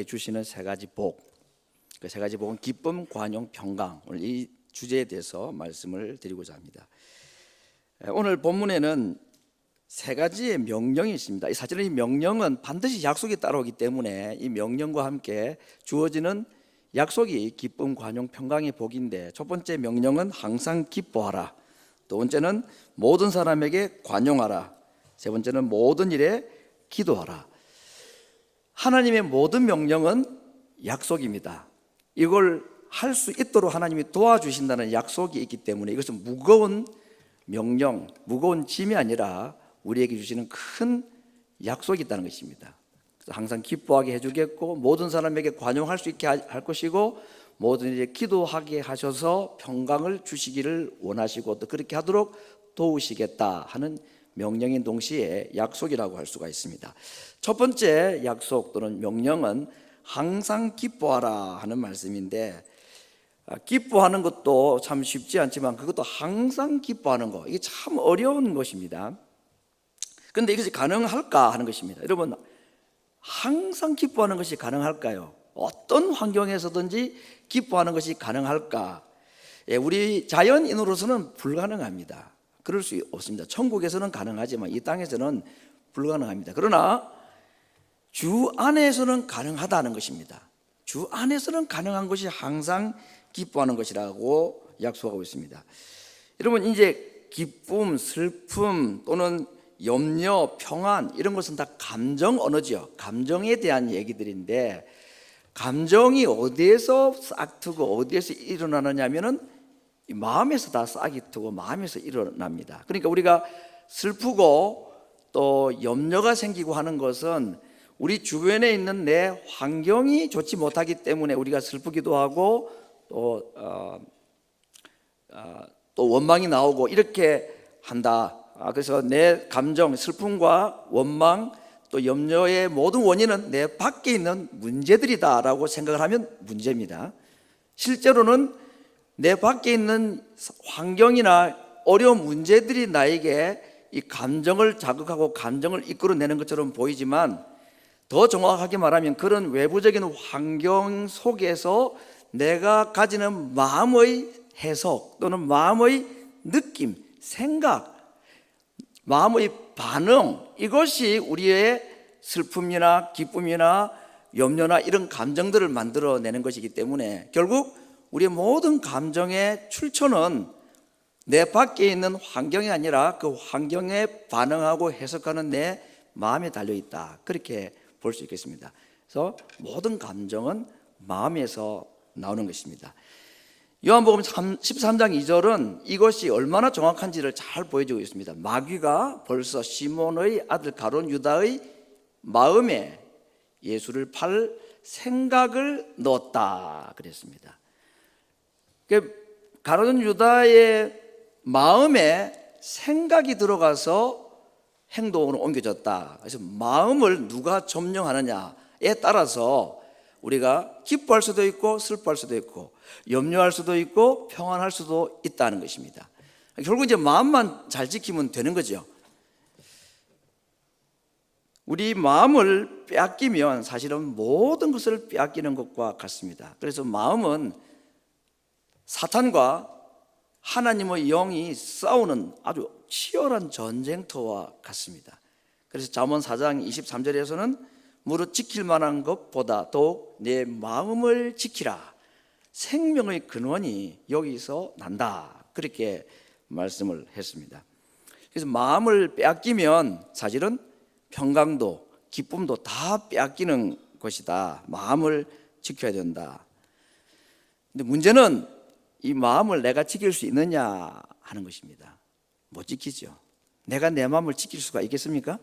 주시는 세 가지 복, 그 세 가지 복은 기쁨, 관용, 평강. 오늘 이 주제에 대해서 말씀을 드리고자 합니다. 오늘 본문에는 세 가지의 명령이 있습니다. 사실은 이 명령은 반드시 약속이 따라오기 때문에 이 명령과 함께 주어지는 약속이 기쁨, 관용, 평강의 복인데, 첫 번째 명령은 항상 기뻐하라, 두 번째는 모든 사람에게 관용하라, 세 번째는 모든 일에 기도하라. 하나님의 모든 명령은 약속입니다. 이걸 할 수 있도록 하나님이 도와주신다는 약속이 있기 때문에 이것은 무거운 명령, 무거운 짐이 아니라 우리에게 주시는 큰 약속이 있다는 것입니다. 그래서 항상 기뻐하게 해주겠고, 모든 사람에게 관용할 수 있게 할 것이고, 모든 일에 기도하게 하셔서 평강을 주시기를 원하시고 또 그렇게 하도록 도우시겠다 하는 명령인 동시에 약속이라고 할 수가 있습니다. 첫 번째 약속 또는 명령은 항상 기뻐하라 하는 말씀인데, 기뻐하는 것도 참 쉽지 않지만 그것도 항상 기뻐하는 거, 이게 참 어려운 것입니다. 그런데 이것이 가능할까 하는 것입니다. 여러분, 항상 기뻐하는 것이 가능할까요? 어떤 환경에서든지 기뻐하는 것이 가능할까? 우리 자연인으로서는 불가능합니다. 그럴 수 없습니다. 천국에서는 가능하지만 이 땅에서는 불가능합니다. 그러나 주 안에서는 가능하다는 것입니다. 주 안에서는 가능한 것이 항상 기뻐하는 것이라고 약속하고 있습니다. 여러분, 이제 기쁨, 슬픔 또는 염려, 평안, 이런 것은 다 감정 언어지요. 감정에 대한 얘기들인데, 감정이 어디에서 싹트고 어디에서 일어나느냐 하면은 마음에서 다 싹이 트고 마음에서 일어납니다. 그러니까 우리가 슬프고 또 염려가 생기고 하는 것은 우리 주변에 있는 내 환경이 좋지 못하기 때문에 우리가 슬프기도 하고 또 원망이 나오고 이렇게 한다. 그래서 내 감정, 슬픔과 원망 또 염려의 모든 원인은 내 밖에 있는 문제들이다라고 생각을 하면 문제입니다. 실제로는 내 밖에 있는 환경이나 어려운 문제들이 나에게 이 감정을 자극하고 감정을 이끌어내는 것처럼 보이지만, 더 정확하게 말하면 그런 외부적인 환경 속에서 내가 가지는 마음의 해석 또는 마음의 느낌, 생각, 마음의 반응, 이것이 우리의 슬픔이나 기쁨이나 염려나 이런 감정들을 만들어내는 것이기 때문에 결국 우리의 모든 감정의 출처는 내 밖에 있는 환경이 아니라 그 환경에 반응하고 해석하는 내 마음에 달려있다, 그렇게 볼 수 있겠습니다. 그래서 모든 감정은 마음에서 나오는 것입니다. 요한복음 13장 2절은 이것이 얼마나 정확한지를 잘 보여주고 있습니다. 마귀가 벌써 시몬의 아들 가룟 유다의 마음에 예수를 팔 생각을 넣었다 그랬습니다. 가룟 유다의 마음에 생각이 들어가서 행동으로 옮겨졌다. 그래서 마음을 누가 점령하느냐에 따라서 우리가 기뻐할 수도 있고 슬퍼할 수도 있고 염려할 수도 있고 평안할 수도 있다는 것입니다. 결국 이제 마음만 잘 지키면 되는 거죠. 우리 마음을 빼앗기면 사실은 모든 것을 빼앗기는 것과 같습니다. 그래서 마음은 사탄과 하나님의 영이 싸우는 아주 치열한 전쟁터와 같습니다. 그래서 잠언 4장 23절에서는 무릇 지킬 만한 것보다 더욱 내 마음을 지키라, 생명의 근원이 여기서 난다, 그렇게 말씀을 했습니다. 그래서 마음을 빼앗기면 사실은 평강도 기쁨도 다 빼앗기는 것이다. 마음을 지켜야 된다. 근데 문제는 이 마음을 내가 지킬 수 있느냐 하는 것입니다. 못 지키죠. 내가 내 마음을 지킬 수가 있겠습니까?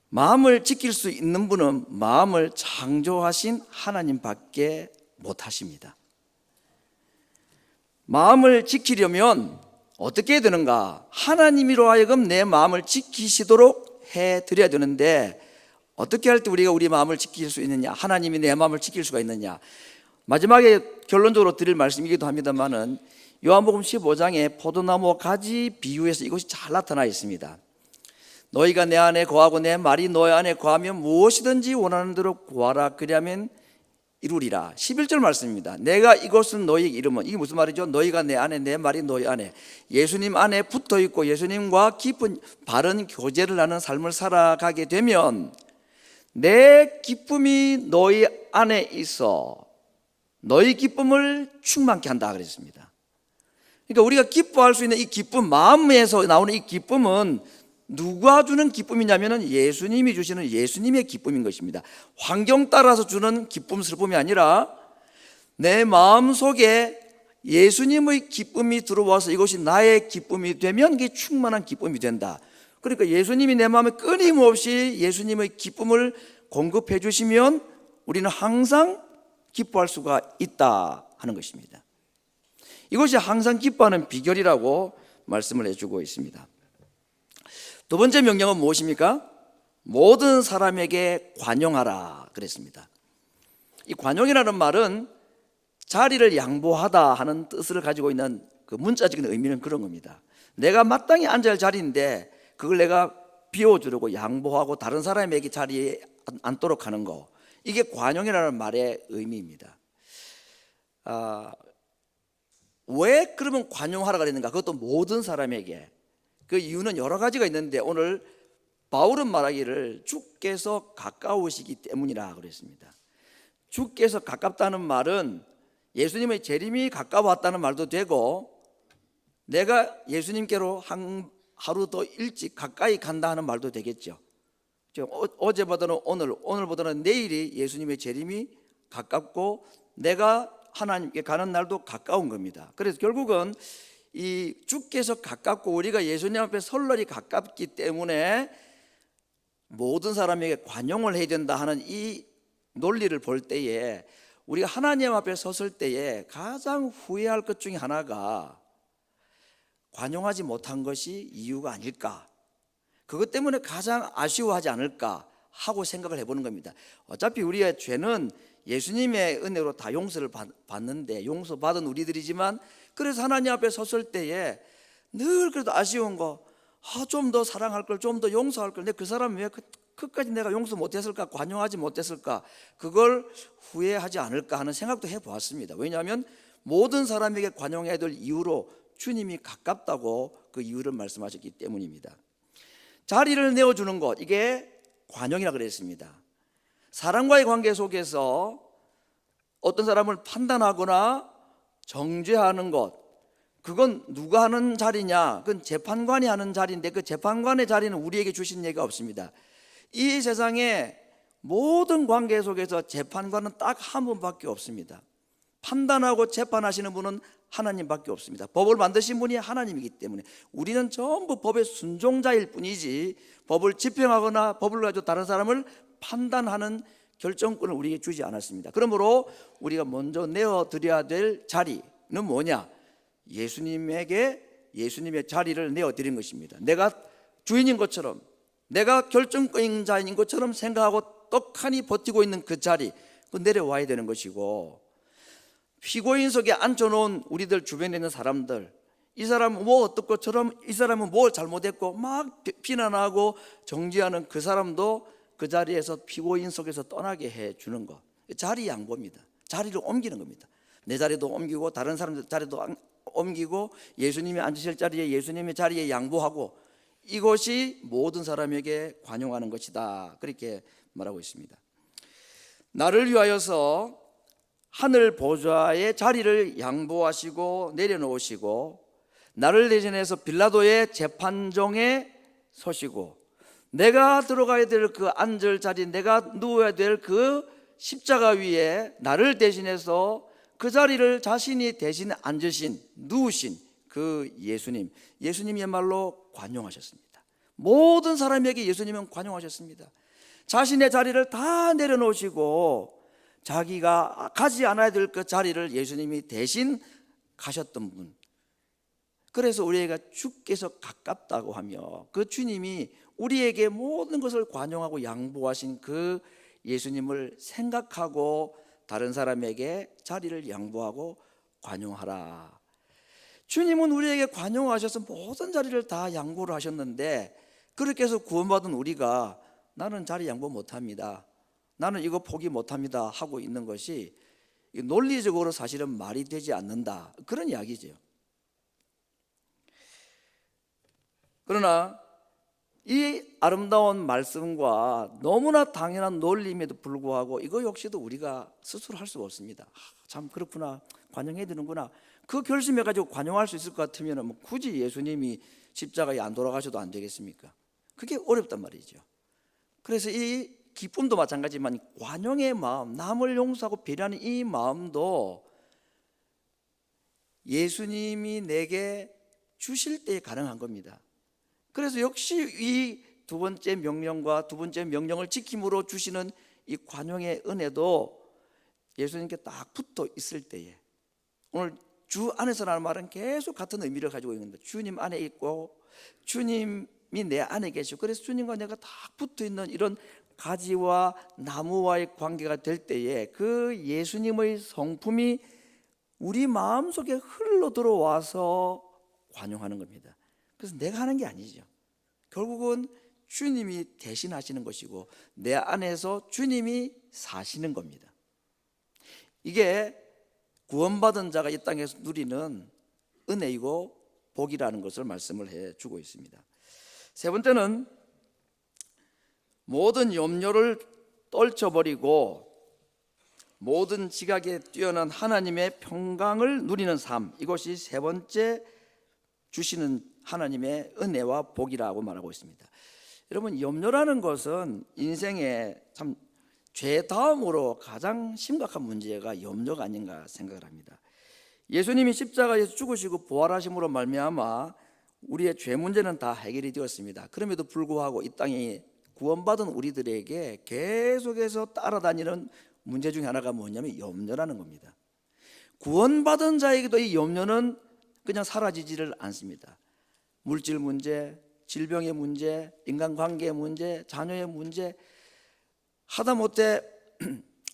마음을 지킬 수 있는 분은 마음을 창조하신 하나님밖에 못하십니다. 마음을 지키려면 어떻게 해야 되는가? 하나님으로 하여금 내 마음을 지키시도록 해드려야 되는데, 어떻게 할 때 우리가 우리 마음을 지킬 수 있느냐? 하나님이 내 마음을 지킬 수가 있느냐? 마지막에 결론적으로 드릴 말씀이기도 합니다만은 요한복음 15장에 포도나무 가지 비유에서 이것이 잘 나타나 있습니다. 너희가 내 안에 거하고 내 말이 너희 안에 거하면 무엇이든지 원하는 대로 구하라. 그리하면 이루리라. 11절 말씀입니다. 내가 이것은 너희에게 이르면, 이게 무슨 말이죠? 너희가 내 안에 내 말이 너희 안에, 예수님 안에 붙어 있고 예수님과 깊은 바른 교제를 하는 삶을 살아가게 되면 내 기쁨이 너희 안에 있어 너희 기쁨을 충만케 한다 그랬습니다. 그러니까 우리가 기뻐할 수 있는 이 기쁨, 마음에서 나오는 이 기쁨은 누가 주는 기쁨이냐면 예수님이 주시는 예수님의 기쁨인 것입니다. 환경 따라서 주는 기쁨, 슬픔이 아니라 내 마음 속에 예수님의 기쁨이 들어와서 이것이 나의 기쁨이 되면 이게 충만한 기쁨이 된다. 그러니까 예수님이 내 마음에 끊임없이 예수님의 기쁨을 공급해 주시면 우리는 항상 기뻐할 수가 있다 하는 것입니다. 이것이 항상 기뻐하는 비결이라고 말씀을 해주고 있습니다. 두 번째 명령은 무엇입니까? 모든 사람에게 관용하라 그랬습니다. 이 관용이라는 말은 자리를 양보하다 하는 뜻을 가지고 있는 그 문자적인 의미는 그런 겁니다. 내가 마땅히 앉아야 할 자리인데 그걸 내가 비워주려고 양보하고 다른 사람에게 자리에 앉도록 하는 거, 이게 관용이라는 말의 의미입니다. 왜 그러면 관용하라 그랬는가? 그것도 모든 사람에게. 그 이유는 여러 가지가 있는데 오늘 바울은 말하기를 주께서 가까우시기 때문이라 그랬습니다. 주께서 가깝다는 말은 예수님의 재림이 가까웠다는 말도 되고 내가 예수님께로 하루 더 일찍 가까이 간다 하는 말도 되겠죠. 어제보다는 오늘보다는 내일이 예수님의 재림이 가깝고 내가 하나님께 가는 날도 가까운 겁니다. 그래서 결국은 이 주께서 가깝고 우리가 예수님 앞에 설날이 가깝기 때문에 모든 사람에게 관용을 해야 된다 하는 이 논리를 볼 때에 우리가 하나님 앞에 섰을 때에 가장 후회할 것 중에 하나가 관용하지 못한 것이 이유가 아닐까, 그것 때문에 가장 아쉬워하지 않을까 하고 생각을 해보는 겁니다. 어차피 우리의 죄는 예수님의 은혜로 다 용서를 받는데 용서받은 우리들이지만 그래서 하나님 앞에 섰을 때에 늘 그래도 아쉬운 거, 좀 더 사랑할 걸, 좀 더 용서할 걸, 근데 그 사람 왜 끝까지 내가 용서 못했을까, 관용하지 못했을까, 그걸 후회하지 않을까 하는 생각도 해보았습니다. 왜냐하면 모든 사람에게 관용해야 될 이유로 주님이 가깝다고 그 이유를 말씀하셨기 때문입니다. 자리를 내어주는 것, 이게 관용이라 그랬습니다. 사람과의 관계 속에서 어떤 사람을 판단하거나 정죄하는 것, 그건 누가 하는 자리냐? 그건 재판관이 하는 자리인데 그 재판관의 자리는 우리에게 주신 얘기가 없습니다. 이 세상에 모든 관계 속에서 재판관은 딱 한 분밖에 없습니다. 판단하고 재판하시는 분은 하나님밖에 없습니다. 법을 만드신 분이 하나님이기 때문에 우리는 전부 법의 순종자일 뿐이지 법을 집행하거나 법을 가지고 다른 사람을 판단하는 결정권을 우리에게 주지 않았습니다. 그러므로 우리가 먼저 내어드려야 될 자리는 뭐냐? 예수님의 자리를 내어드린 것입니다. 내가 주인인 것처럼, 내가 결정권자인 것처럼 생각하고 떡하니 버티고 있는 그 자리, 그 내려와야 되는 것이고, 피고인석에 앉혀놓은 우리들 주변에 있는 사람들, 이 사람은 뭐 어떨 것처럼 이 사람은 뭘 잘못했고 막 비난하고 정죄하는 그 사람도 그 자리에서 피고인석에서 떠나게 해주는 것, 자리 양보입니다. 자리를 옮기는 겁니다. 내 자리도 옮기고 다른 사람들 자리도 옮기고 예수님이 앉으실 자리에 예수님의 자리에 양보하고, 이것이 모든 사람에게 관용하는 것이다, 그렇게 말하고 있습니다. 나를 위하여서 하늘 보좌의 자리를 양보하시고 내려놓으시고 나를 대신해서 빌라도의 재판정에 서시고 내가 들어가야 될 그 앉을 자리, 내가 누워야 될 그 십자가 위에 나를 대신해서 그 자리를 자신이 대신 앉으신, 누우신 그 예수님이야말로 관용하셨습니다. 모든 사람에게 예수님은 관용하셨습니다. 자신의 자리를 다 내려놓으시고 자기가 가지 않아야 될 그 자리를 예수님이 대신 가셨던 분. 그래서 우리가 주께서 가깝다고 하며 그 주님이 우리에게 모든 것을 관용하고 양보하신 그 예수님을 생각하고 다른 사람에게 자리를 양보하고 관용하라. 주님은 우리에게 관용하셔서 모든 자리를 다 양보를 하셨는데 그렇게 해서 구원받은 우리가 나는 자리 양보 못합니다, 나는 이거 포기 못합니다 하고 있는 것이 논리적으로 사실은 말이 되지 않는다, 그런 이야기죠. 그러나 이 아름다운 말씀과 너무나 당연한 논리임에도 불구하고 이거 역시도 우리가 스스로 할 수가 없습니다. 참 그렇구나, 관용해야 되는구나, 그 결심해가지고 관용할 수 있을 것 같으면 뭐 굳이 예수님이 십자가에 안 돌아가셔도 안 되겠습니까? 그게 어렵단 말이죠. 그래서 이 기쁨도 마찬가지지만 관용의 마음, 남을 용서하고 배려하는 이 마음도 예수님이 내게 주실 때 가능한 겁니다. 그래서 역시 이 두 번째 명령과 두 번째 명령을 지킴으로 주시는 이 관용의 은혜도 예수님께 딱 붙어 있을 때에, 오늘 주 안에서라는 말은 계속 같은 의미를 가지고 있는데, 주님 안에 있고 주님이 내 안에 계시고, 그래서 주님과 내가 딱 붙어 있는 이런 가지와 나무와의 관계가 될 때에 그 예수님의 성품이 우리 마음속에 흘러 들어와서 관용하는 겁니다. 그래서 내가 하는 게 아니죠. 결국은 주님이 대신하시는 것이고 내 안에서 주님이 사시는 겁니다. 이게 구원받은 자가 이 땅에서 누리는 은혜이고 복이라는 것을 말씀을 해주고 있습니다. 세 번째는 모든 염려를 떨쳐버리고 모든 지각에 뛰어난 하나님의 평강을 누리는 삶, 이것이 세 번째 주시는 하나님의 은혜와 복이라고 말하고 있습니다. 여러분, 염려라는 것은 인생에 참 죄 다음으로 가장 심각한 문제가 염려가 아닌가 생각을 합니다. 예수님이 십자가에서 죽으시고 부활하심으로 말미암아 우리의 죄 문제는 다 해결이 되었습니다. 그럼에도 불구하고 이 땅에 구원받은 우리들에게 계속해서 따라다니는 문제 중에 하나가 뭐냐면 염려라는 겁니다. 구원받은 자에게도 이 염려는 그냥 사라지지를 않습니다. 물질 문제, 질병의 문제, 인간관계의 문제, 자녀의 문제, 하다못해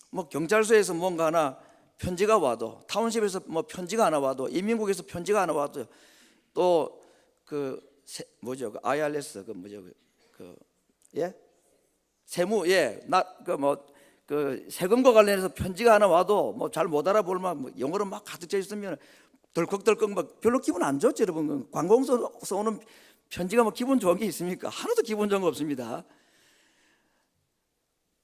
뭐 경찰서에서 뭔가 하나 편지가 와도, 타운십에서 뭐 편지가 하나 와도, 인민국에서 편지가 하나 와도, 또 그 뭐죠, 그 IRS 그 뭐죠, 예, 세무, 그 세금과 관련해서 편지가 하나 와도 뭐 잘 못 알아볼만 뭐 영어로 막 가득 차 있으면 덜컥덜컥 막 별로 기분 안 좋죠, 여러분. 관공서에서 오는 편지가 뭐 기분 좋은 게 있습니까? 하나도 기분 좋은 거 없습니다.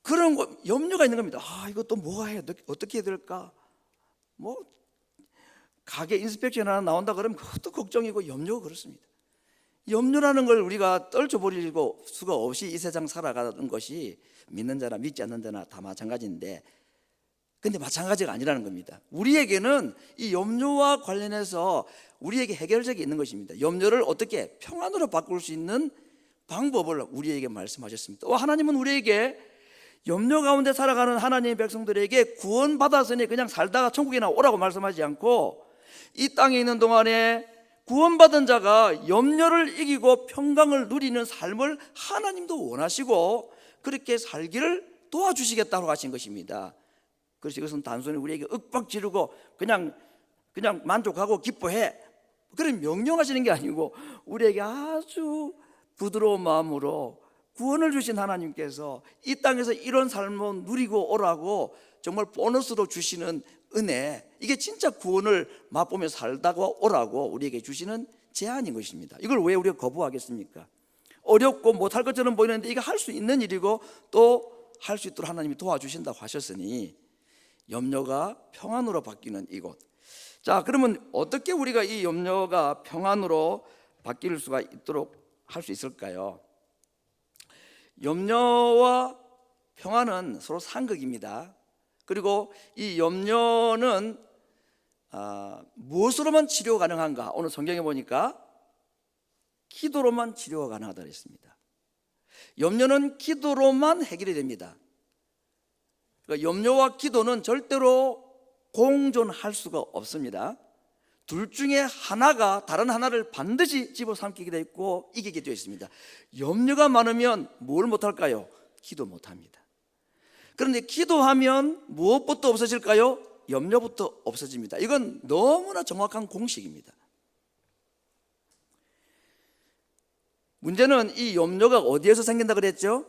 그런 거 염려가 있는 겁니다. 이것도 뭐가 해야, 어떻게 해야 될까? 뭐 가게 인스펙션 하나 나온다 그러면 그것도 걱정이고 염려가 그렇습니다. 염려라는 걸 우리가 떨쳐버릴 수가 없이 이 세상 살아가는 것이 믿는 자나 믿지 않는 자나 다 마찬가지인데, 근데 마찬가지가 아니라는 겁니다. 우리에게는 이 염려와 관련해서 우리에게 해결책이 있는 것입니다. 염려를 어떻게 평안으로 바꿀 수 있는 방법을 우리에게 말씀하셨습니다. 하나님은 우리에게 염려 가운데 살아가는 하나님의 백성들에게 구원받았으니 그냥 살다가 천국이나 오라고 말씀하지 않고, 이 땅에 있는 동안에 구원받은 자가 염려를 이기고 평강을 누리는 삶을 하나님도 원하시고 그렇게 살기를 도와주시겠다고 하신 것입니다. 그래서 이것은 단순히 우리에게 윽박 지르고 그냥 만족하고 기뻐해, 그런 명령하시는 게 아니고 우리에게 아주 부드러운 마음으로 구원을 주신 하나님께서 이 땅에서 이런 삶을 누리고 오라고 정말 보너스로 주시는 은혜, 이게 진짜 구원을 맛보며 살다가 오라고 우리에게 주시는 제안인 것입니다. 이걸 왜 우리가 거부하겠습니까? 어렵고 못할 것처럼 보이는데 이게 할 수 있는 일이고 또 할 수 있도록 하나님이 도와주신다고 하셨으니 염려가 평안으로 바뀌는 이곳. 자, 그러면 어떻게 우리가 이 염려가 평안으로 바뀔 수가 있도록 할 수 있을까요? 염려와 평안은 서로 상극입니다. 그리고 이 염려는 무엇으로만 치료 가능한가? 오늘 성경에 보니까 기도로만 치료가 가능하다고 했습니다. 염려는 기도로만 해결이 됩니다. 그러니까 염려와 기도는 절대로 공존할 수가 없습니다. 둘 중에 하나가 다른 하나를 반드시 집어삼키게 되어 있고 이기게 되어 있습니다. 염려가 많으면 뭘 못할까요? 기도 못합니다. 그런데 기도하면 무엇부터 없어질까요? 염려부터 없어집니다. 이건 너무나 정확한 공식입니다. 문제는 이 염려가 어디에서 생긴다 그랬죠?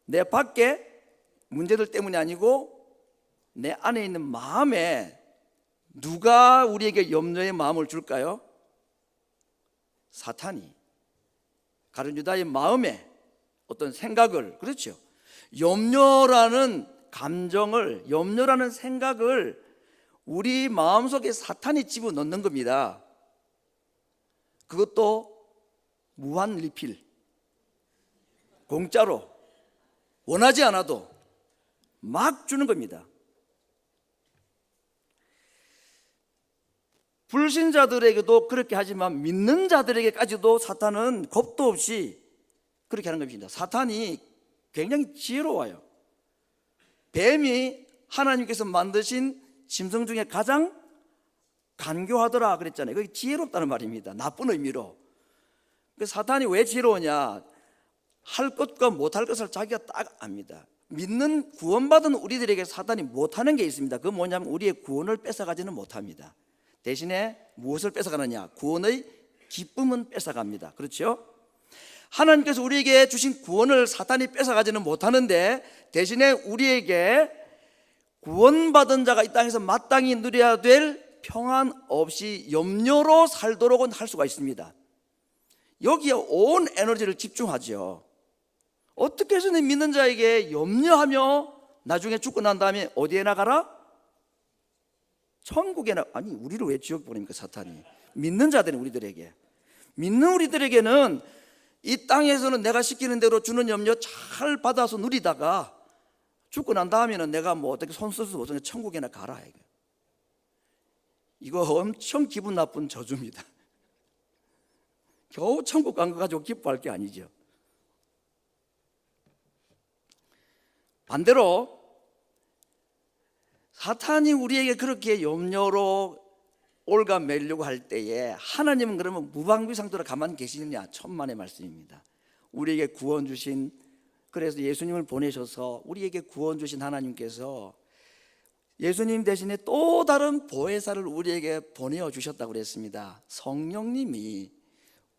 내 밖에 문제들 때문이 아니고 내 안에 있는 마음에. 누가 우리에게 염려의 마음을 줄까요? 사탄이. 가룟 유다의 마음에 어떤 생각을, 그렇죠, 염려라는 감정을, 염려라는 생각을 우리 마음속에 사탄이 집어넣는 겁니다. 그것도 무한 리필, 공짜로, 원하지 않아도 막 주는 겁니다. 불신자들에게도 그렇게 하지만 믿는 자들에게까지도 사탄은 겁도 없이 그렇게 하는 겁니다. 사탄이 굉장히 지혜로워요. 뱀이 하나님께서 만드신 짐승 중에 가장 간교하더라 그랬잖아요. 그게 지혜롭다는 말입니다. 나쁜 의미로. 사탄이 왜 지혜로우냐? 할 것과 못할 것을 자기가 딱 압니다. 믿는, 구원받은 우리들에게 사탄이 못하는 게 있습니다. 그건 뭐냐면 우리의 구원을 뺏어가지는 못합니다. 대신에 무엇을 뺏어가느냐? 구원의 기쁨은 뺏어갑니다. 그렇죠? 하나님께서 우리에게 주신 구원을 사탄이 뺏어가지는 못하는데, 대신에 우리에게 구원받은 자가 이 땅에서 마땅히 누려야 될 평안 없이 염려로 살도록은 할 수가 있습니다. 여기에 온 에너지를 집중하죠. 어떻게 해서는 믿는 자에게 염려하며 나중에 죽고 난 다음에 어디에 나가라? 천국에 아니, 우리를 왜 지옥 보냅니까 사탄이? 믿는 자들은 우리들에게, 믿는 우리들에게는 이 땅에서는 내가 시키는 대로 주는 염려 잘 받아서 누리다가 죽고 난 다음에는 내가 뭐 어떻게 손 쓸 수 없으니까 천국에나 가라. 이거 엄청 기분 나쁜 저주입니다. 겨우 천국 간 거 가지고 기뻐할 게 아니죠. 반대로 사탄이 우리에게 그렇게 염려로 올가매려고 할 때에 하나님은 그러면 무방비상도로 가만히 계시느냐? 천만의 말씀입니다. 우리에게 구원 주신, 그래서 예수님을 보내셔서 우리에게 구원 주신 하나님께서 예수님 대신에 또 다른 보혜사를 우리에게 보내어 주셨다고 그랬습니다. 성령님이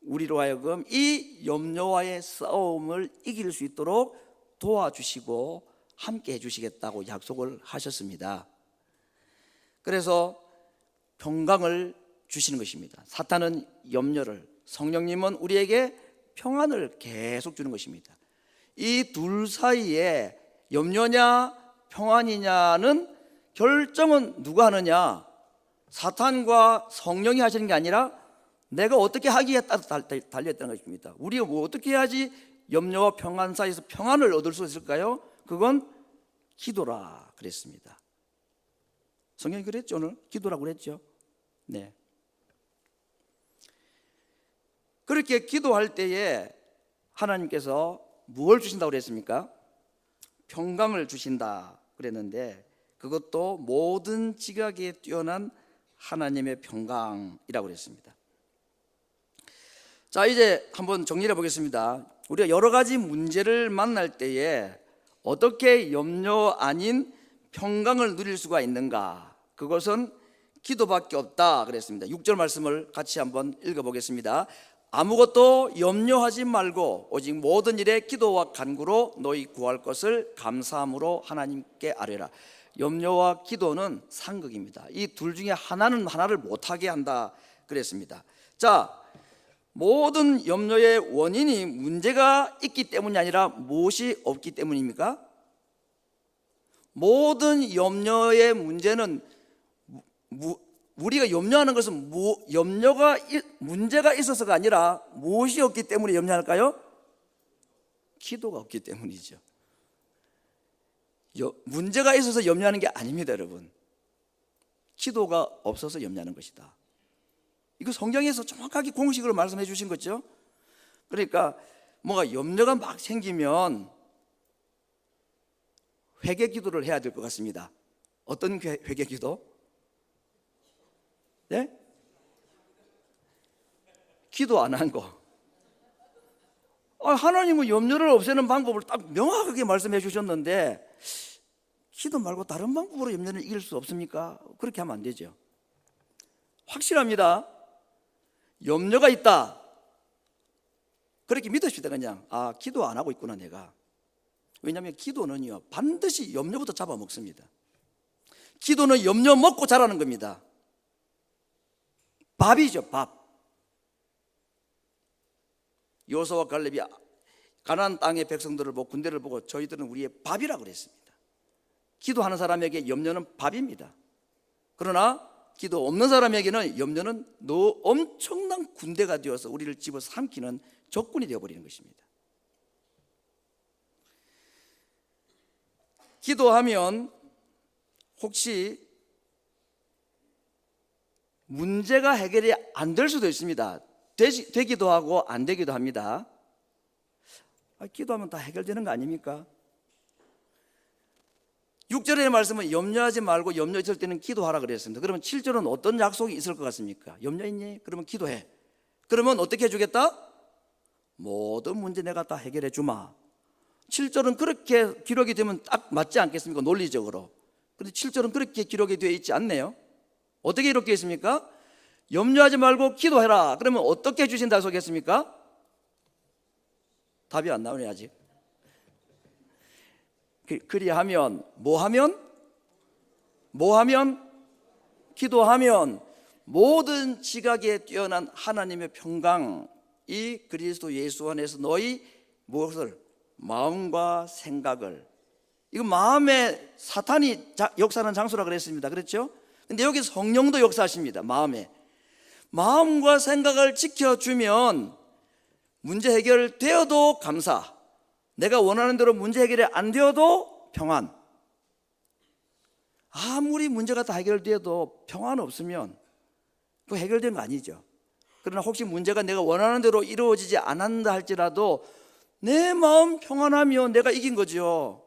우리로 하여금 이 염려와의 싸움을 이길 수 있도록 도와주시고 함께 해주시겠다고 약속을 하셨습니다. 그래서 평강을 주시는 것입니다. 사탄은 염려를, 성령님은 우리에게 평안을 계속 주는 것입니다. 이 둘 사이에 염려냐 평안이냐는 결정은 누가 하느냐? 사탄과 성령이 하시는 게 아니라 내가 어떻게 하기에 따라 달려있다는 것입니다. 우리가 뭐 어떻게 해야지 염려와 평안 사이에서 평안을 얻을 수 있을까요? 그건 기도라 그랬습니다. 성경이 그랬죠. 오늘 기도라고 그랬죠. 네. 그렇게 기도할 때에 하나님께서 무엇을 주신다고 그랬습니까? 평강을 주신다 그랬는데, 그것도 모든 지각에 뛰어난 하나님의 평강이라고 그랬습니다. 자, 이제 한번 정리해 보겠습니다. 우리가 여러 가지 문제를 만날 때에 어떻게 염려 아닌 평강을 누릴 수가 있는가? 그것은 기도밖에 없다 그랬습니다. 6절 말씀을 같이 한번 읽어보겠습니다. 아무것도 염려하지 말고 오직 모든 일에 기도와 간구로 너희 구할 것을 감사함으로 하나님께 아뢰라. 염려와 기도는 상극입니다. 이 둘 중에 하나는 하나를 못하게 한다 그랬습니다. 자, 모든 염려의 원인이 문제가 있기 때문이 아니라 무엇이 없기 때문입니까? 모든 염려의 문제는 우리가 염려하는 것은 문제가 있어서가 아니라 무엇이 없기 때문에 염려할까요? 기도가 없기 때문이죠. 문제가 있어서 염려하는 게 아닙니다, 여러분. 기도가 없어서 염려하는 것이다. 이거 성경에서 정확하게 공식으로 말씀해 주신 거죠. 그러니까 뭐가 염려가 막 생기면 회개 기도를 해야 될 것 같습니다. 어떤 회개 기도? 네? 기도 안 한 거. 하나님은 염려를 없애는 방법을 딱 명확하게 말씀해 주셨는데 기도 말고 다른 방법으로 염려를 이길 수 없습니까? 그렇게 하면 안 되죠. 확실합니다. 염려가 있다. 그렇게 믿으십니다. 그냥 기도 안 하고 있구나 내가. 왜냐하면 기도는요 반드시 염려부터 잡아먹습니다. 기도는 염려 먹고 자라는 겁니다. 밥이죠, 밥. 여호수아와 갈렙이 가나안 땅의 백성들을 보고 군대를 보고 저희들은 우리의 밥이라고 그랬습니다. 기도하는 사람에게 염려는 밥입니다. 그러나 기도 없는 사람에게는 염려는 엄청난 군대가 되어서 우리를 집어삼키는 적군이 되어버리는 것입니다. 기도하면 혹시 문제가 해결이 안 될 수도 있습니다. 되기도 하고 안 되기도 합니다. 기도하면 다 해결되는 거 아닙니까? 6절의 말씀은 염려하지 말고 염려 있을 때는 기도하라 그랬습니다. 그러면 7절은 어떤 약속이 있을 것 같습니까? 염려 있니? 그러면 기도해. 그러면 어떻게 해주겠다? 모든 문제 내가 다 해결해 주마. 7절은 그렇게 기록이 되면 딱 맞지 않겠습니까? 논리적으로. 그런데 7절은 그렇게 기록이 되어 있지 않네요. 어떻게 이렇게 있습니까? 염려하지 말고 기도해라. 그러면 어떻게 해주신다 소개했습니까? 답이 안 나오네 아직. 그리하면 뭐하면? 기도하면 모든 지각에 뛰어난 하나님의 평강, 이 그리스도 예수 안에서 너희 무엇을? 마음과 생각을. 이거 마음에 사탄이 역사하는 장소라 그랬습니다. 그렇죠? 근데 여기 성령도 역사하십니다. 마음과 생각을 지켜주면 문제 해결되어도 감사, 내가 원하는 대로 문제 해결이 안 되어도 평안. 아무리 문제가 다 해결되어도 평안 없으면 그 해결된 거 아니죠. 그러나 혹시 문제가 내가 원하는 대로 이루어지지 않는다 할지라도 내 마음 평안하면 내가 이긴 거죠.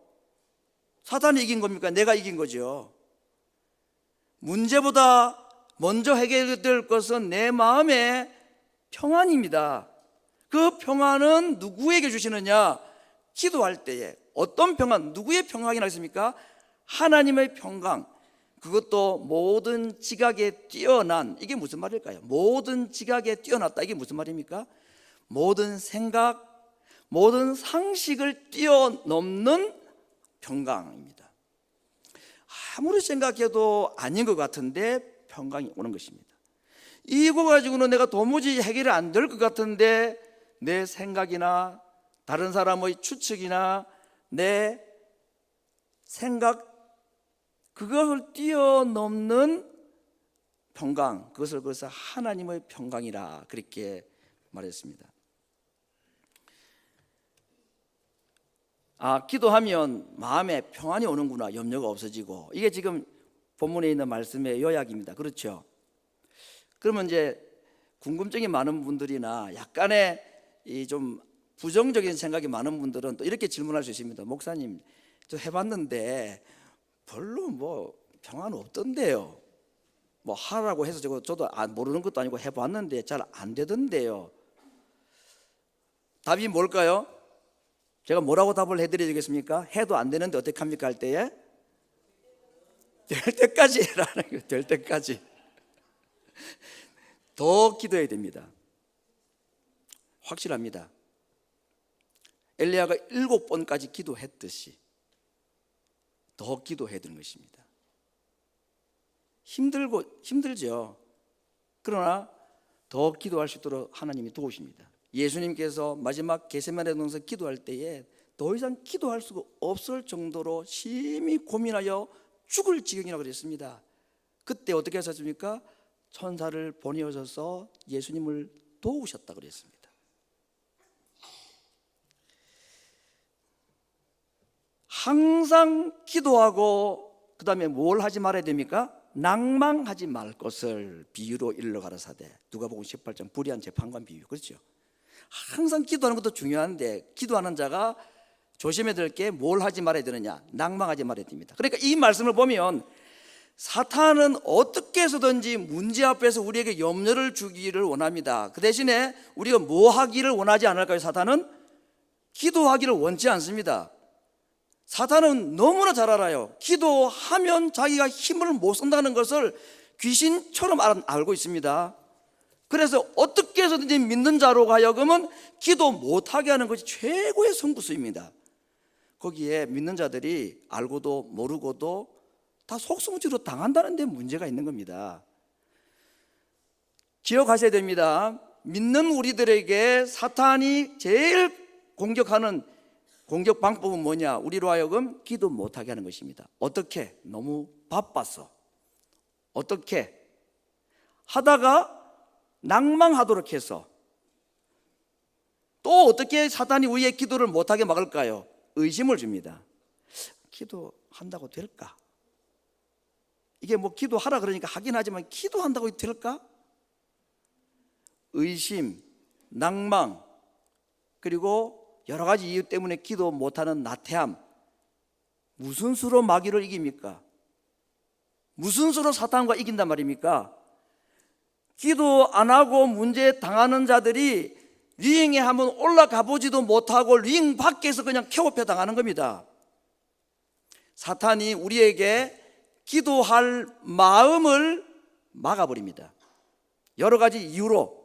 사탄이 이긴 겁니까? 내가 이긴 거죠. 문제보다 먼저 해결될 것은 내 마음의 평안입니다. 그 평안은 누구에게 주시느냐? 기도할 때에. 어떤 평안? 누구의 평강이라 했습니까? 하나님의 평강. 그것도 모든 지각에 뛰어난, 이게 무슨 말일까요? 모든 지각에 뛰어났다, 이게 무슨 말입니까? 모든 생각, 모든 상식을 뛰어넘는 평강입니다. 아무리 생각해도 아닌 것 같은데 평강이 오는 것입니다. 이거 가지고는 내가 도무지 해결이 안 될 것 같은데 내 생각이나 다른 사람의 추측이나 내 생각, 그것을 뛰어넘는 평강, 그것을 그래서 하나님의 평강이라 그렇게 말했습니다. 기도하면 마음에 평안이 오는구나, 염려가 없어지고. 이게 지금 본문에 있는 말씀의 요약입니다. 그렇죠? 그러면 이제 궁금증이 많은 분들이나 약간의 이 좀 부정적인 생각이 많은 분들은 또 이렇게 질문할 수 있습니다. 목사님, 저 해봤는데 별로 뭐 평안 없던데요. 뭐 하라고 해서 저도 모르는 것도 아니고 해봤는데 잘 안 되던데요. 답이 뭘까요? 제가 뭐라고 답을 해드려야 되겠습니까? 해도 안 되는데 어떻게 합니까 할 때에? 될 때까지 해라는 거예요. 될 때까지. 더 기도해야 됩니다. 확실합니다. 엘리야가 7번까지 기도했듯이 더 기도해야 되는 것입니다. 힘들죠. 그러나 더 기도할 수 있도록 하나님이 도우십니다. 예수님께서 마지막 겟세마네 동산에서 기도할 때에 더 이상 기도할 수가 없을 정도로 심히 고민하여 죽을 지경이라고 그랬습니다. 그때 어떻게 하셨습니까? 천사를 보내어서 예수님을 도우셨다고 그랬습니다. 항상 기도하고 그 다음에 뭘 하지 말아야 됩니까? 낭망하지 말 것을 비유로 일러 가라사대. 누가복음 18장 불의한 재판관 비유. 그렇죠? 항상 기도하는 것도 중요한데 기도하는 자가 조심해야 될 게 뭘 하지 말아야 되느냐? 낭망하지 말아야 됩니다. 그러니까 이 말씀을 보면 사탄은 어떻게 해서든지 문제 앞에서 우리에게 염려를 주기를 원합니다. 그 대신에 우리가 뭐 하기를 원하지 않을까요? 사탄은 기도하기를 원치 않습니다. 사탄은 너무나 잘 알아요. 기도하면 자기가 힘을 못 쓴다는 것을 귀신처럼 알고 있습니다. 그래서 어떻게 해서든지 믿는 자로 하여금은 기도 못하게 하는 것이 최고의 성부수입니다. 거기에 믿는 자들이 알고도 모르고도 다 속수무책으로 당한다는 데 문제가 있는 겁니다. 기억하셔야 됩니다. 믿는 우리들에게 사탄이 제일 공격하는 공격 방법은 뭐냐? 우리로 하여금 기도 못하게 하는 것입니다. 어떻게? 너무 바빠서. 어떻게? 하다가 낭망하도록 해서. 또 어떻게 사탄이 우리의 기도를 못하게 막을까요? 의심을 줍니다. 기도한다고 될까? 이게 뭐 기도하라 그러니까 하긴 하지만 기도한다고 될까? 의심, 낭망, 그리고 여러 가지 이유 때문에 기도 못하는 나태함. 무슨 수로 마귀를 이깁니까? 무슨 수로 사탄과 이긴단 말입니까? 기도 안 하고 문제 당하는 자들이 링에 한번 올라가 보지도 못하고 링 밖에서 그냥 켜업해 당하는 겁니다. 사탄이 우리에게 기도할 마음을 막아버립니다. 여러 가지 이유로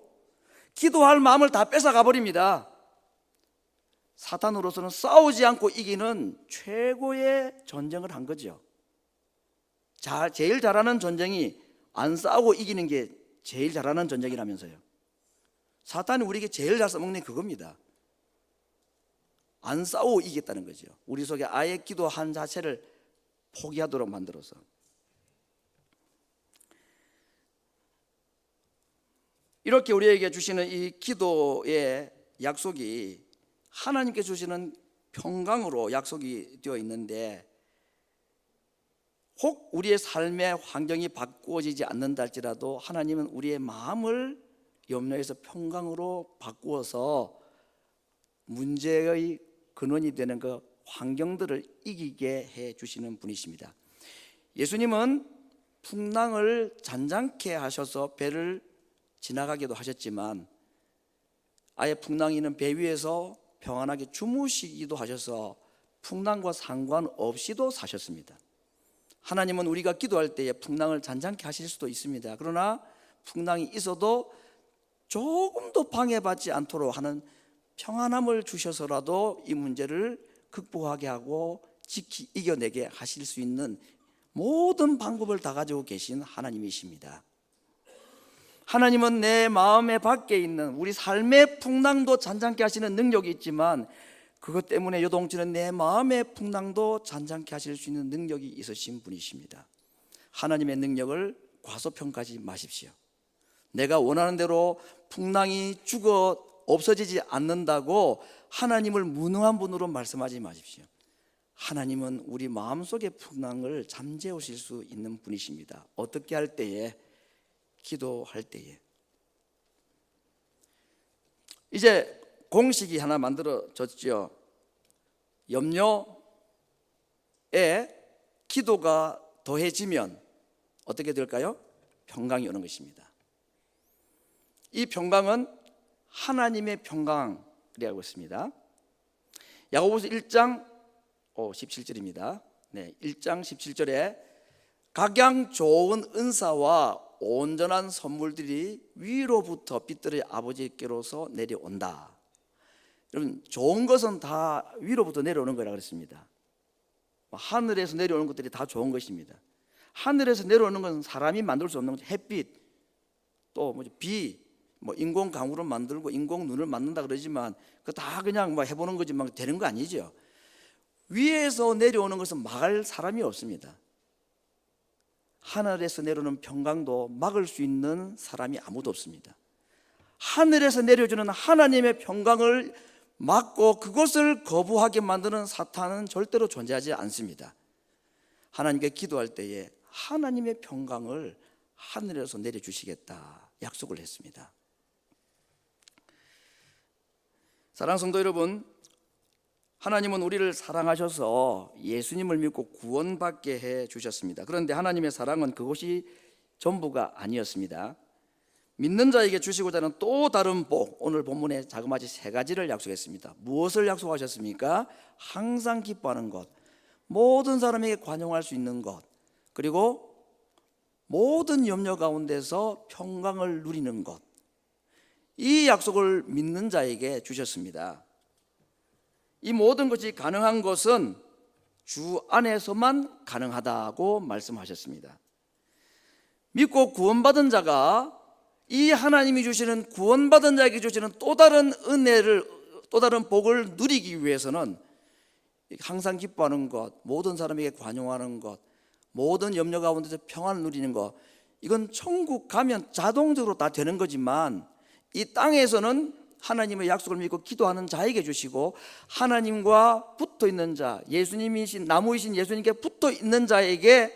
기도할 마음을 다 뺏어가 버립니다. 사탄으로서는 싸우지 않고 이기는 최고의 전쟁을 한 거죠. 제일 잘하는 전쟁이 안 싸우고 이기는 게 제일 잘하는 전쟁이라면서요. 사탄이 우리에게 제일 잘 써먹는 게 그겁니다. 안 싸우고 이기겠다는 거죠. 우리 속에 아예 기도한 자체를 포기하도록 만들어서. 이렇게 우리에게 주시는 이 기도의 약속이 하나님께 주시는 평강으로 약속이 되어 있는데, 혹 우리의 삶의 환경이 바꾸어지지 않는다 할지라도 하나님은 우리의 마음을 염려해서 평강으로 바꾸어서 문제의 근원이 되는 그 환경들을 이기게 해 주시는 분이십니다. 예수님은 풍랑을 잔잔케 하셔서 배를 지나가기도 하셨지만 아예 풍랑이 있는 배 위에서 평안하게 주무시기도 하셔서 풍랑과 상관없이도 사셨습니다. 하나님은 우리가 기도할 때에 풍랑을 잔잔케 하실 수도 있습니다. 그러나 풍랑이 있어도 조금도 방해받지 않도록 하는 평안함을 주셔서라도 이 문제를 극복하게 하고 이겨내게 하실 수 있는 모든 방법을 다 가지고 계신 하나님이십니다. 하나님은 내 마음의 밖에 있는 우리 삶의 풍랑도 잔잔케 하시는 능력이 있지만 그것 때문에 요동치는 내 마음의 풍랑도 잔잔케 하실 수 있는 능력이 있으신 분이십니다. 하나님의 능력을 과소평가하지 마십시오. 내가 원하는 대로 풍랑이 죽어 없어지지 않는다고 하나님을 무능한 분으로 말씀하지 마십시오. 하나님은 우리 마음속의 풍랑을 잠재우실 수 있는 분이십니다. 어떻게 할 때에? 기도할 때에. 이제 공식이 하나 만들어졌죠. 염려에 기도가 더해지면 어떻게 될까요? 평강이 오는 것입니다. 이 평강은 하나님의 평강이라고 했습니다. 야고보서 1장 17절입니다. 1장 17절에 각양 좋은 은사와 온전한 선물들이 위로부터 빛들의 아버지께로서 내려온다. 여러분, 좋은 것은 다 위로부터 내려오는 거라고 그랬습니다. 하늘에서 내려오는 것들이 다 좋은 것입니다. 하늘에서 내려오는 것은 사람이 만들 수 없는 거죠. 햇빛, 또 비, 인공 강우를 만들고 인공 눈을 만든다 그러지만 그 다 그냥 해보는 거지만 되는 거 아니죠. 위에서 내려오는 것은 막을 사람이 없습니다. 하늘에서 내려오는 평강도 막을 수 있는 사람이 아무도 없습니다. 하늘에서 내려주는 하나님의 평강을 막고 그것을 거부하게 만드는 사탄은 절대로 존재하지 않습니다. 하나님께 기도할 때에 하나님의 평강을 하늘에서 내려주시겠다 약속을 했습니다. 사랑하는 성도 여러분, 하나님은 우리를 사랑하셔서 예수님을 믿고 구원받게 해 주셨습니다. 그런데 하나님의 사랑은 그것이 전부가 아니었습니다. 믿는 자에게 주시고자 하는 또 다른 복, 오늘 본문에 자그마치 3가지를 약속했습니다. 무엇을 약속하셨습니까? 항상 기뻐하는 것, 모든 사람에게 관용할 수 있는 것, 그리고 모든 염려 가운데서 평강을 누리는 것, 이 약속을 믿는 자에게 주셨습니다. 이 모든 것이 가능한 것은 주 안에서만 가능하다고 말씀하셨습니다. 믿고 구원받은 자가 이 하나님이 주시는, 구원받은 자에게 주시는 또 다른 은혜를, 또 다른 복을 누리기 위해서는 항상 기뻐하는 것, 모든 사람에게 관용하는 것, 모든 염려 가운데서 평안을 누리는 것, 이건 천국 가면 자동적으로 다 되는 거지만 이 땅에서는 하나님의 약속을 믿고 기도하는 자에게 주시고, 하나님과 붙어 있는 자, 예수님이신, 나무이신 예수님께 붙어 있는 자에게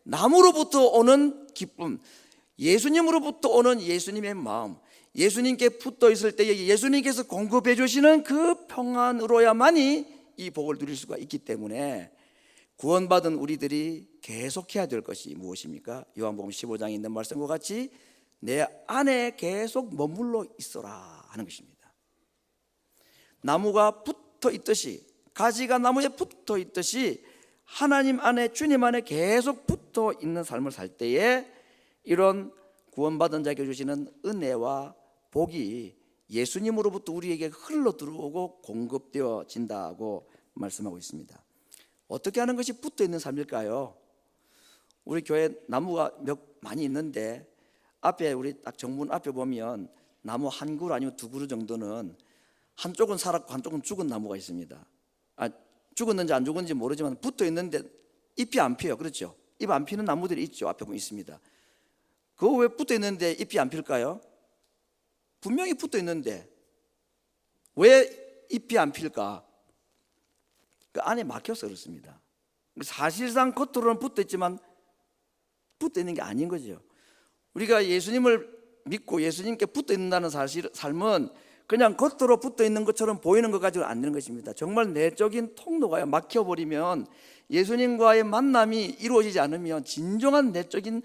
나무로부터 오는 기쁨, 예수님으로부터 오는 예수님의 마음, 예수님께 붙어 있을 때에 예수님께서 공급해 주시는 그 평안으로야만이 이 복을 누릴 수가 있기 때문에 구원받은 우리들이 계속해야 될 것이 무엇입니까? 요한복음 15장에 있는 말씀과 같이 내 안에 계속 머물러 있어라 하는 것입니다. 나무가 붙어 있듯이, 가지가 나무에 붙어 있듯이 하나님 안에, 주님 안에 계속 붙어 있는 삶을 살 때에 이런 구원받은 자에게 주시는 은혜와 복이 예수님으로부터 우리에게 흘러 들어오고 공급되어진다고 말씀하고 있습니다. 어떻게 하는 것이 붙어 있는 삶일까요? 우리 교회 나무가 많이 있는데 앞에, 우리 딱 정문 앞에 보면 나무 한 그루 아니면 두 그루 정도는 한쪽은 살았고 한쪽은 죽은 나무가 있습니다. 죽었는지 안 죽었는지 모르지만 붙어 있는데 잎이 안 피어요. 그렇죠? 잎 안 피는 나무들이 있죠. 앞에 보면 있습니다. 그거 왜 붙어 있는데 잎이 안 필까요? 분명히 붙어 있는데 왜 잎이 안 필까? 그 안에 막혀서 그렇습니다. 사실상 겉으로는 붙어 있지만 붙어 있는 게 아닌 거죠. 우리가 예수님을 믿고 예수님께 붙어 있는다는 삶은 그냥 겉으로 붙어 있는 것처럼 보이는 것 가지고 안 되는 것입니다. 정말 내적인 통로가 막혀버리면, 예수님과의 만남이 이루어지지 않으면, 진정한 내적인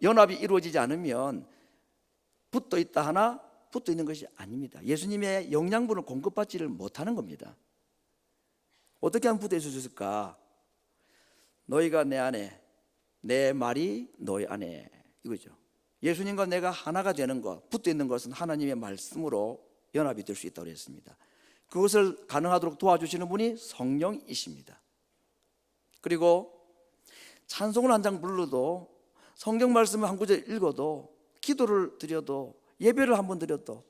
연합이 이루어지지 않으면 붙어 있다 하나 붙어 있는 것이 아닙니다. 예수님의 영양분을 공급받지를 못하는 겁니다. 어떻게 하면 붙어 있을 수 있을까? 너희가 내 안에, 내 말이 너희 안에, 이거죠. 예수님과 내가 하나가 되는 것, 붙어 있는 것은 하나님의 말씀으로 연합이 될 수 있다고 했습니다. 그것을 가능하도록 도와주시는 분이 성령이십니다. 그리고 찬송을 한 장 불러도, 성경 말씀을 한 구절 읽어도, 기도를 드려도, 예배를 한번 드려도,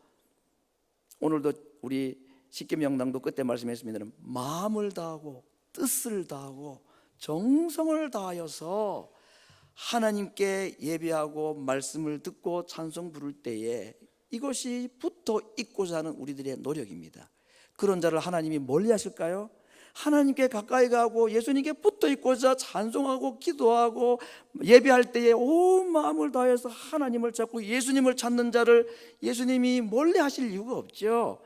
오늘도 우리 십계명당도 끝에 말씀했습니다만 마음을 다하고 뜻을 다하고 정성을 다하여서 하나님께 예배하고 말씀을 듣고 찬송 부를 때에 이것이 붙어 있고자 하는 우리들의 노력입니다. 그런 자를 하나님이 멀리 하실까요? 하나님께 가까이 가고 예수님께 붙어 있고자 찬송하고 기도하고 예배할 때에 온 마음을 다해서 하나님을 찾고 예수님을 찾는 자를 예수님이 멀리 하실 이유가 없죠.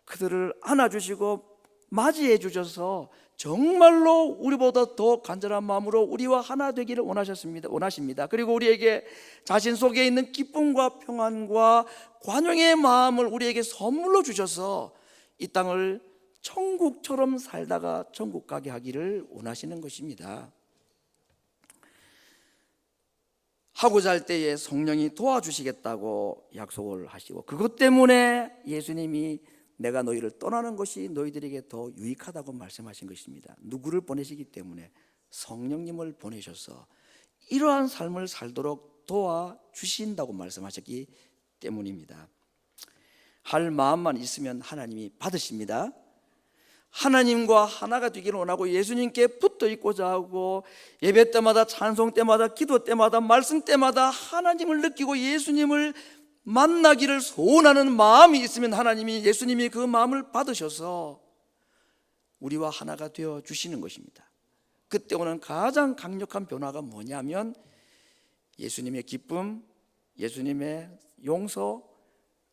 그들을 안아주시고 맞이해 주셔서 정말로 우리보다 더 간절한 마음으로 우리와 하나 되기를 원하십니다. 그리고 우리에게 자신 속에 있는 기쁨과 평안과 관용의 마음을 우리에게 선물로 주셔서 이 땅을 천국처럼 살다가 천국 가게 하기를 원하시는 것입니다. 하고자 할 때에 성령이 도와주시겠다고 약속을 하시고, 그것 때문에 예수님이 내가 너희를 떠나는 것이 너희들에게 더 유익하다고 말씀하신 것입니다. 누구를 보내시기 때문에? 성령님을 보내셔서 이러한 삶을 살도록 도와주신다고 말씀하셨기 때문입니다. 할 마음만 있으면 하나님이 받으십니다. 하나님과 하나가 되기를 원하고 예수님께 붙어 있고자 하고, 예배 때마다, 찬송 때마다, 기도 때마다, 말씀 때마다 하나님을 느끼고 예수님을 만나기를 소원하는 마음이 있으면 하나님이, 예수님이 그 마음을 받으셔서 우리와 하나가 되어 주시는 것입니다. 그때 오는 가장 강력한 변화가 뭐냐면 예수님의 기쁨, 예수님의 용서,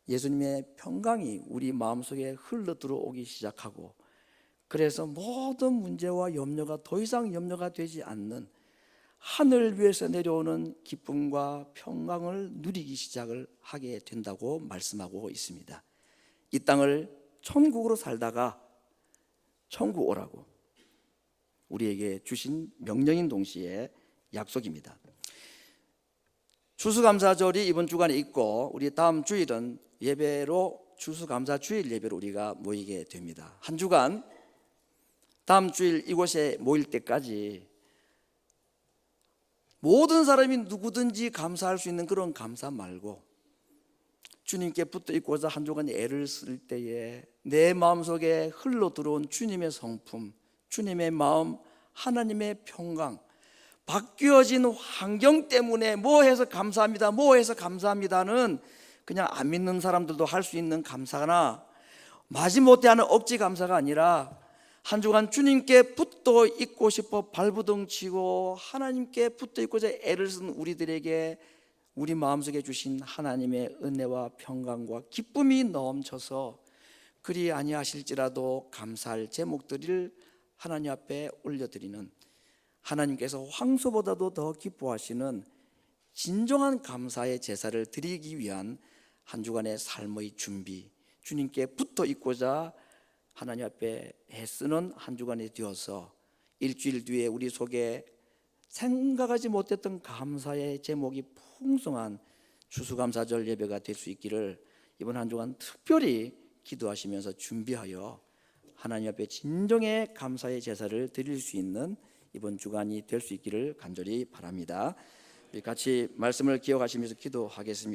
예수님의 평강이 우리 마음속에 흘러 들어오기 시작하고, 그래서 모든 문제와 염려가 더 이상 염려가 되지 않는 하늘 위에서 내려오는 기쁨과 평강을 누리기 시작을 하게 된다고 말씀하고 있습니다. 이 땅을 천국으로 살다가 천국 오라고 우리에게 주신 명령인 동시에 약속입니다. 추수감사절이 이번 주간에 있고 우리 다음 주일은 예배로 추수감사 주일 예배로 우리가 모이게 됩니다. 한 주간 다음 주일 이곳에 모일 때까지 모든 사람이 누구든지 감사할 수 있는 그런 감사 말고 주님께 붙어 있고자 한 주간 애를 쓸 때에 내 마음속에 흘러 들어온 주님의 성품, 주님의 마음, 하나님의 평강, 바뀌어진 환경 때문에 뭐 해서 감사합니다, 뭐 해서 감사합니다는 그냥 안 믿는 사람들도 할 수 있는 감사나 마지못해 하는 억지 감사가 아니라 한 주간 주님께 붙어 있고 싶어 발부둥 치고 하나님께 붙어 있고자 애를 쓴 우리들에게 우리 마음속에 주신 하나님의 은혜와 평강과 기쁨이 넘쳐서 그리 아니하실지라도 감사할 제목들을 하나님 앞에 올려드리는, 하나님께서 황소보다도 더 기뻐하시는 진정한 감사의 제사를 드리기 위한 한 주간의 삶의 준비, 주님께 붙어 있고자 하나님 앞에 애쓰는 한 주간이 되어서 일주일 뒤에 우리 속에 생각하지 못했던 감사의 제목이 풍성한 추수감사절 예배가 될 수 있기를 이번 한 주간 특별히 기도하시면서 준비하여 하나님 앞에 진정의 감사의 제사를 드릴 수 있는 이번 주간이 될 수 있기를 간절히 바랍니다. 우리 같이 말씀을 기억하시면서 기도하겠습니다.